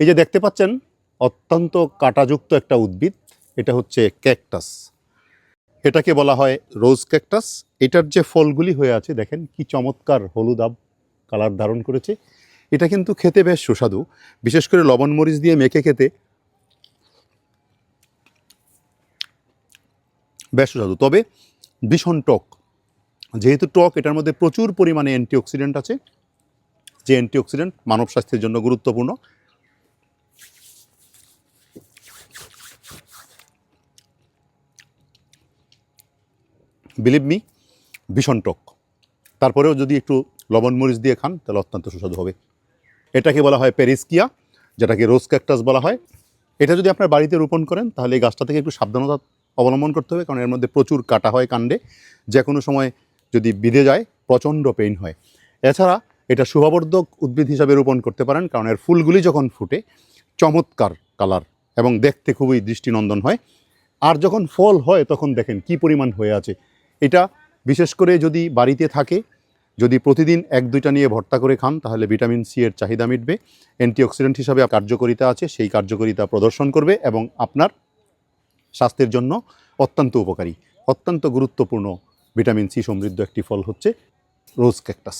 এই যে দেখতে পাচ্ছেন অত্যন্ত কাঁটাযুক্ত একটা উদ্ভিদ, এটা হচ্ছে ক্যাকটাস। এটাকে বলা হয় রোজ ক্যাকটাস। এটার যে ফলগুলি হয়ে আছে দেখেন কি চমৎকার হলুদাভ কালার ধারণ করেছে। এটা কিন্তু খেতে বেশ সুস্বাদু, বিশেষ করে লবণ মরিচ দিয়ে মেখে খেতে বেশ সুস্বাদু, তবে ভীষণ টক। যেহেতু টক, এটার মধ্যে প্রচুর পরিমাণে অ্যান্টিঅক্সিডেন্ট আছে, যে অ্যান্টিঅক্সিডেন্ট মানব স্বাস্থ্যের জন্য গুরুত্বপূর্ণ। বিলিভ মি, ভীষণ টক। তারপরেও যদি একটু লবণ মরিচ দিয়ে খান তাহলে অত্যন্ত সুস্বাদু হবে। এটাকে বলা হয় পেরিস্কিয়া, যেটাকে রোজ ক্যাকটাস বলা হয়। এটা যদি আপনার বাড়িতে রোপণ করেন তাহলে এই গাছটা থেকে একটু সাবধানতা অবলম্বন করতে হবে, কারণ এর মধ্যে প্রচুর কাটা হয় কাণ্ডে, যে কোনো সময় যদি বিঁধে যায় প্রচণ্ড পেইন হয়। এছাড়া এটা শুভাবর্ধক উদ্ভিদ হিসাবে রোপণ করতে পারেন, কারণ এর ফুলগুলি যখন ফুটে চমৎকার কালার এবং দেখতে খুবই দৃষ্টিনন্দন হয়। আর যখন ফল হয় তখন দেখেন কি পরিমাণ হয়ে আছে। এটা বিশেষ করে যদি বাড়িতে থাকে, যদি প্রতিদিন 1-2টা নিয়ে ভর্তা করে খান তাহলে ভিটামিন সি এর চাহিদা মিটবে। অ্যান্টিঅক্সিডেন্ট হিসাবে কার্যকারিতা আছে, সেই কার্যকারিতা প্রদর্শন করবে এবং আপনার স্বাস্থ্যের জন্য অত্যন্ত উপকারী, অত্যন্ত গুরুত্বপূর্ণ ভিটামিন সি সমৃদ্ধ একটি ফল হচ্ছে রোজ ক্যাকটাস।